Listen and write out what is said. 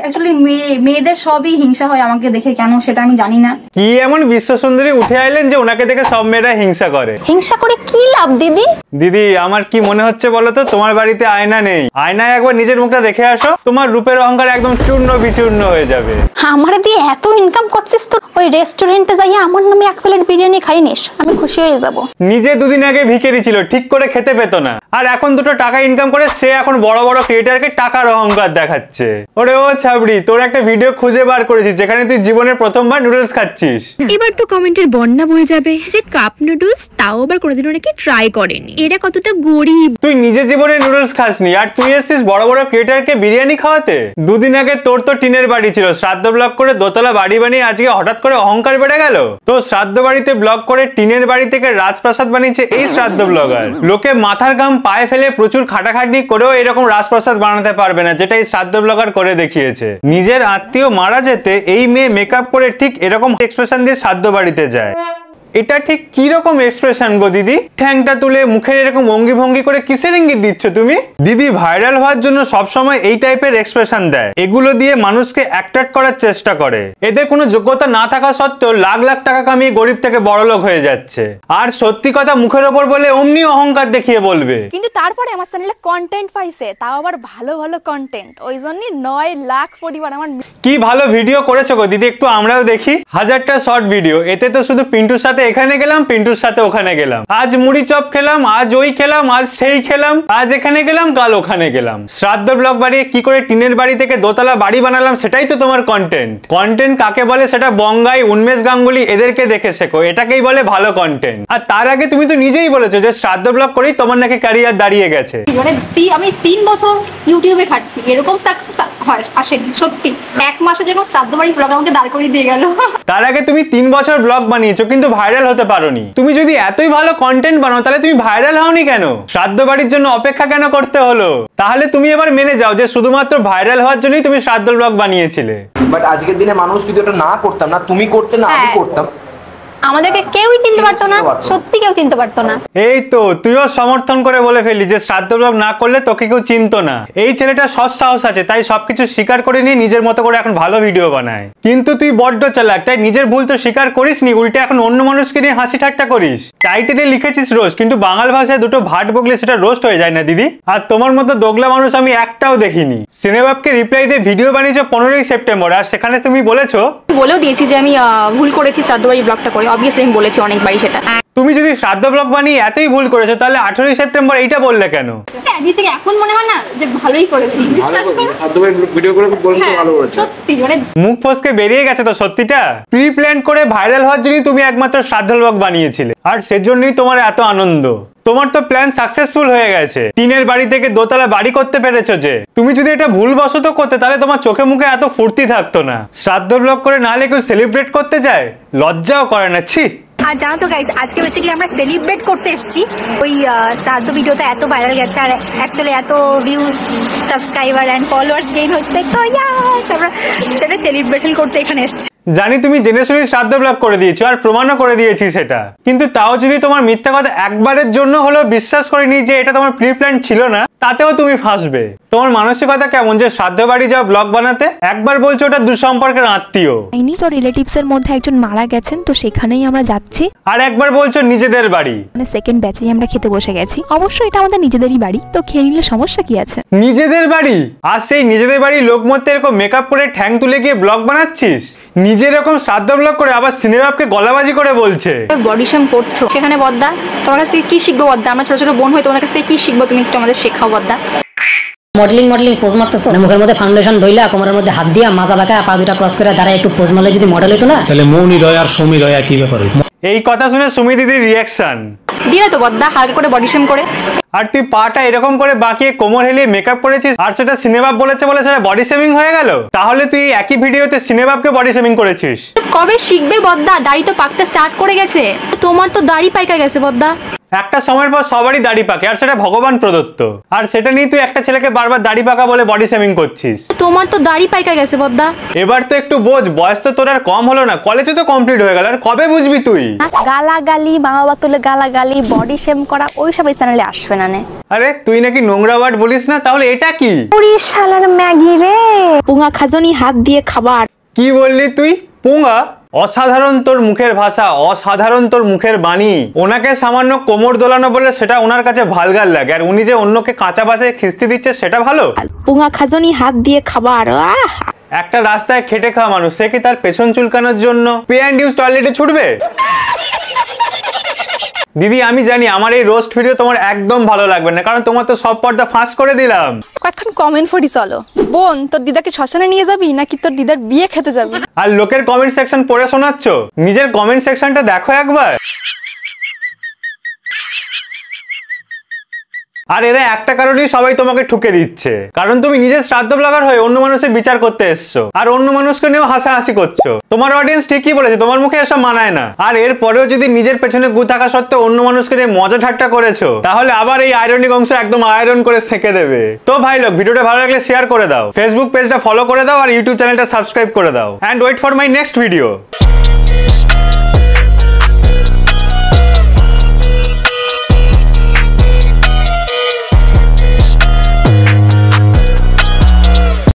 Actually মেয়েদের সবই হিংসা হয় আমাকে দেখে, কেন সেটা আমি জানি না। কি এমন বিশ্ব সুন্দরী উঠে আইলেন যে ওনাকে দেখে সব মেয়েরা হিংসা করে? হিংসা করে কি লাভ দিদি? দিদি আমার কি মনে হচ্ছে বলো তো, তোমার বাড়িতে আয়না নেই। আয়নায় একবার নিজের মুখটা দেখে আসো, তোমার রূপের অহংকার একদম চূর্ণ বিচূর্ণ হয়ে যাবে। আমারে দিয়ে এত ইনকাম করছিস তো ওই রেস্টুরেন্টে যাই আমার নামে এক প্লেট বিরিয়ানি খাই নিস, আমি খুশি হয়ে যাব। নিজে দুদিন আগে ভিখারি ছিল, ঠিক করে খেতে পেত না, আর এখন দুটো টাকা ইনকাম করে সে এখন বড় বড় ক্রিয়েটরকে টাকার অহংকার দেখাচ্ছে। ওরে ও ছাবড়ি, তোর একটা ভিডিও খুঁজে বার করেছিস যেখানে তুই জীবনের প্রথমবার নুডলস খাচ্ছিস। এবার তো কমেন্টের বন্যা বয়ে যাবে যে কাপ নুডলস তাও আবার কোনোদিনও নাকি ট্রাই করেনি, এরা কতটা গরিব। তুই নিজে জীবনে নুডলস খাসনি আর তুই এসেছিস বড় বড় ক্রিয়েটরকে বিরিয়ানি খাওয়াতে। দুদিন আগে তোর তো টিনের বাড়ি ছিল, শ্রাদ্ধ ব্লগ করে দোতলা বাড়ি বানিয়ে আজকে হঠাৎ করে অহংকার বেড়ে গেল। তো শ্রাদ্ধ বাড়িতে ব্লগ করে টিনের বাড়ি থেকে রাজপ্রাসাদ বানিয়েছে এই শ্রাদ্ধ ব্লগার। লোকে মাথার ঘাম পায়ে ফেলে প্রচুর খাটাখাটনি করেও এরকম রাজপ্রাসাদ বানাতে পারবে না যেটা এই শ্রাদ্ধ ব্লগার করে দেখিয়েছে। নিজের আত্মীয় মারা যেতে এই মেয়ে মেকআপ করে ঠিক এরকম এক্সপ্রেশন দিয়ে শ্রাদ্ধ বাড়িতে যায়। এটা ঠিক কি রকম এক্সপ্রেশন গো দিদি? ঠ্যাংটা তুলে মুখের এরকম অঙ্গি ভঙ্গি করে কিসের ইঙ্গিত দিচ্ছ তুমি? দিদি ভাইরাল হওয়ার জন্য সবসময় এই টাইপের এক্সপ্রেশন দেয়, এগুলো দিয়ে মানুষকে অ্যাট্রাক্ট করার চেষ্টা করে। এদের কোনো যোগ্যতা না থাকা সত্ত্বেও লাখ লাখ টাকা কামিয়ে গরিব থেকে বড়লোক হয়ে যাচ্ছে। আর সত্যি কথা মুখের ওপর বলে অমনি অহংকার দেখিয়ে বলবে। কিন্তু তারপরে আমার চ্যানেলে কন্টেন্ট পাইছে, তাও আবার ভালো ভালো কন্টেন্ট, ওই জন্যই 9 লাখ পরিবার আমার। কি ভালো ভিডিও করেছো গো দিদি, একটু আমরাও দেখি। 1000টা শর্ট ভিডিও, এতে তো শুধু পিন্টুর সাথে এখানে গেলাম, পিন্টুর সাথে ওখানে গেলাম, আজ মুড়ি চপ খেলাম, আজ ওই খেলাম, আজ সেই খেলাম, আজ এখানে গেলাম, কাল ওখানে গেলাম। শ্রাদ্ধ ব্লগ বাড়িয়ে কি করে টিনের বাড়ি থেকে দোতলা বাড়ি বানালাম সেটাই তো তোমার কন্টেন্ট। কন্টেন্ট কাকে বলে সেটা বঙ্গাই, উন্মেষ গাঙ্গুলি এদেরকে দেখে শেখো, এটাকেই বলে ভালো কন্টেন্ট। আর তার আগে তুমি তো নিজেই বলেছো যে শ্রাদ্ধ ব্লগ করেই তোমার নাকি ক্যারিয়ার দাঁড়িয়ে গেছে। মানে আমি 3 বছর ইউটিউবে খাটছি, এরকম সাকসেস আসেনি সত্যি। 1 মাসে যেন শ্রাদ্ধ বাড়ি ব্লগ আমাকে দাঁড় করিয়ে দিয়ে গেল। তার আগে তুমি 3 বছর ব্লগ বানিয়েছো কিন্তু ভাইরাল হতে পারোনি। তুমি যদি এতই ভালো কন্টেন্ট বানাও তাহলে তুমি ভাইরাল হওনি কেন? শ্রাদ্ধ বাড়ির জন্য অপেক্ষা কেন করতে হলো? তাহলে তুমি এবার মেনে যাও যে শুধুমাত্র ভাইরাল হওয়ার জন্যই তুমি শ্রাদ্ধ ব্লগ বানিয়েছিলে। বাট আজকের দিনে মানুষ যদি এটা না করতাম, না তুমি করতে না আমি করতাম, আমাদেরকে কেউই চিনতে পারতো না, সত্যি কেউ চিনতে পারতো না। এই তো তুইও সমর্থন করে বলে ফেলি যে শ্রাদ্ধ ব্লগ না করলে তোকে কেউ চিনতো না। এই ছেলেটা সৎ সাহস আছে, তাই সবকিছু স্বীকার করে নিয়ে নিজের মতো করে এখন ভালো ভিডিও বানায়। কিন্তু তুই বড্ড চালাক, তাই নিজের ভুল তো স্বীকার করিসনি, উল্টে এখন অন্য মানুষকে নিয়ে হাসি ঠাট্টা করিস। টাইটেলে লিখেছিস রোস্ট, কিন্তু বাংলা ভাষায় দুটো ভাট বগলে সেটা রোস্ট হয়ে যায় না দিদি? আর তোমার মতো দোগলা মানুষ আমি একটাও দেখিনি। সিনেবাবকে রিপ্লাই দিয়ে ভিডিও বানিয়েছো 15ই সেপ্টেম্বর, আর সেখানে তুমি বলেও দিয়েছি যে আমি ভুল করেছি শ্রাদ্ধ বাড়ি ব্লগটা করে, অবভিয়াসলি আমি বলেছি অনেকবারই সেটা। তুমি যদি শ্রাদ্ধ ব্লগ বানিয়ে এতই ভুল করেছো তাহলে 18ই সেপ্টেম্বর এইটা বললে কেন? থেকে এখন মনে হয় না যে ভালোই করেছি, বিশ্বাস করো। শ্রাদ্ধ বাড়ি ভিডিও করে বলতে ভালো করেছে সত্যি, মানে মুখ ফসকে বেরিয়ে গেছে তো সত্যিটা। প্রি প্ল্যান করে ভাইরাল হওয়ার জন্যই তুমি একমাত্র শ্রাদ্ধ ব্লগ বানিয়েছিলে, আর সেজন্যই তোমার এত আনন্দ। তোমার তো প্ল্যান সাকসেসফুল হয়ে গেছে, টিনের বাড়ি থেকে দোতলা বাড়ি করতে পেরেছো। যে তুমি যদি এটা ভুলবশত করতে তাহলে তোমার চোখে মুখে এত ফুর্তি থাকতো না। শ্রাদ্ধ ব্লগ করে নাহলে কেউ সেলিব্রেট করতে যায়, লজ্জাও করে না। ছি। আর জানো তো গাইস, আজকে বেসিক্যালি আমরা সেলিব্রেট করতে এসেছি। ওই শ্রাদ্ধ ভিডিওটা এত ভাইরাল গেছে আর অ্যাকচুয়ালি এত views, subscriber and followers gain হচ্ছে, তো আমরা সেটা সেলিব্রেশন করতে এখানে এসেছি। জানি তুমি জেনে শুনে শ্রাদ্ধ ব্লগ করে দিয়েছো আর প্রমাণও করে দিয়েছি সেটা, কিন্তু তাও যদি তোমার মিথ্যা কথা একবারের জন্য হলেও বিশ্বাস করিনি যে এটা তোমার প্রি প্ল্যান ছিল না, তাতেও তুমি ফাঁসবে। তোমার মানসিকতা কেমন যে শ্রাদ্ধ বাড়ি যাও ব্লগ বানাতে? একবার বলছো ওটা দুঃসম্পর্কের আত্মীয়, রিলেটিভস এর মধ্যে একজন মারা গেছেন, তো সেখানেই আমরা যাচ্ছি। আর একবার বলছো নিজেদের বাড়ি, মানে সেকেন্ড ব্যাচেই আমরা খেতে বসে গেছি। অবশ্যই এটা আমাদের নিজেদেরই বাড়ি, তো খেয়ে নিলে সমস্যা কি আছে? নিজেদের বাড়ি, আর সেই নিজেদের বাড়ি লোক মধ্যে এরকম মেকআপ করে ঠ্যাং তুলে গিয়ে ব্লগ বানাচ্ছিস? নিজে এরকম শ্রাদ্ধ ব্লগ করে আবার সিনেমাকে গলাবাজি করে বলছে বডি শেম করছো। সেখানে বদ্দা তোমার কাছ থেকে কি শিখবো? বদ্দা আমরা ছোট ছোট বোন হই, তোমাদের কাছ থেকে কি শিখবো? তুমি একটু আমাদের শেখাও বদ্দা। মডেলিং পোজ মারতেছো, মুখের মধ্যে ফাউন্ডেশন দইলা, কোমরের মধ্যে হাত দিয়া, মাজা বাঁকা, পা দুটা ক্রস করে দাঁড়ায় একটু পোজ মারলে যদি মডেল হইতো না, তাহলে মৌনি রয় আর সমী রয় কি ব্যাপার হইতো? এই কথা শুনে সুমি দিদির রিয়াকশন দিলে তো বদ্দা হালকা করে বডি শেম করে। আর তুই পাটা এরকম করে বাঁকিয়ে কোমর হেলিয়ে মেকআপ করেছিস, আর সেটা সিনেবাব বলেছে বলে সেটা বডি শেমিং হয়ে গেল? তাহলে তুই একই ভিডিওতে সিনেবাবকে বডি শেমিং করেছিস। কবে শিখবে বদ্দা? দাড়ি তো পাকতে স্টার্ট করে গেছে, তোমার তো দাড়ি পাইকা গেছে বদ্দা। একটা সময়ের পর সবারই দাড়ি পাকে, আর সেটা ভগবান প্রদত্ত। আর সেটা নিয়ে তুই একটা ছেলেকে বারবার দাড়ি পাকা বলে বডি শেমিং করছিস। তোমার তো দাড়ি পাইকা গেছে বদ্দা। এবার তো একটু বোঝ, বয়স তো তোর আর কম হলো না, কলেজে তো কমপ্লিট হয়ে গেল, আর কবে বুঝবি তুই? গালাগালি, মা বাবা তুলে গালাগালি, বডি শেম করা, ওইসব এই চ্যানেলে আসবে না নে। আরে তুই নাকি নোংরা ওয়ার্ড বলিস না, তাহলে এটা কি? শালার ম্যাগি রে, পুঙা খাজনি হাত দিয়ে খাবার। কি বললি তুই? পুঙ্গা? অসাধারণ তোর মুখের ভাষা, অসাধারণ তোর মুখের বাণী। ওনাকে সামান্য কোমর দোলানো বলে সেটা ওনার কাছে ভালগার লাগে, আর উনি যে অন্যকে কাঁচা বাসে খিস্তি দিচ্ছে সেটা ভালো? পুঙা খাজনি হাত দিয়ে খাবার। একটা রাস্তায় খেটে খাওয়া মানুষ, সে কি তার পেছন চুলকানোর জন্য পে অ্যান্ড ইউজ টয়লেটে ছুটবে? দিদি আমি জানি আমার এই রোস্ট ভিডিও তোমার একদম ভালো লাগবে না, কারণ তোমার তো সব পর্দা ফাঁস করে দিলাম। কয়েকক্ষণ কমেন্ট পড়ি চলো। বোন, তোর দিদাকে শ্মশানে নিয়ে যাবি নাকি তোর দিদার বিয়ে খেতে যাবি? আর লোকের কমেন্ট সেকশন পড়ে শোনাচ্ছ, নিজের কমেন্ট সেকশনটা দেখো একবার। আর এরা একটা কারণেই সবাই তোমাকে ঠুকে দিচ্ছে, কারণ তুমি নিজের শ্রাদ্ধ ব্লগার হয়ে অন্য মানুষের বিচার করতে এসছো, আর অন্য মানুষকে নিয়েও হাসাহাসি করছো। তোমার অডিয়েন্স ঠিকই বলেছে, তোমার মুখে এসব মানায় না। আর এর পরেও যদি নিজের পেছনে গু থাকা সত্ত্বেও অন্য মানুষকে নিয়ে মজা ঠাট্টা করেছো, তাহলে আবার এই আয়রনিক অংশ একদম আয়রন করে সেঁকে দেবে। তো ভাই লোক, ভিডিওটা ভালো লাগলে শেয়ার করে দাও, ফেসবুক পেজটা ফলো করে দাও, আর ইউটিউব চ্যানেলটা সাবস্ক্রাইব করে দাও। And wait for my next video.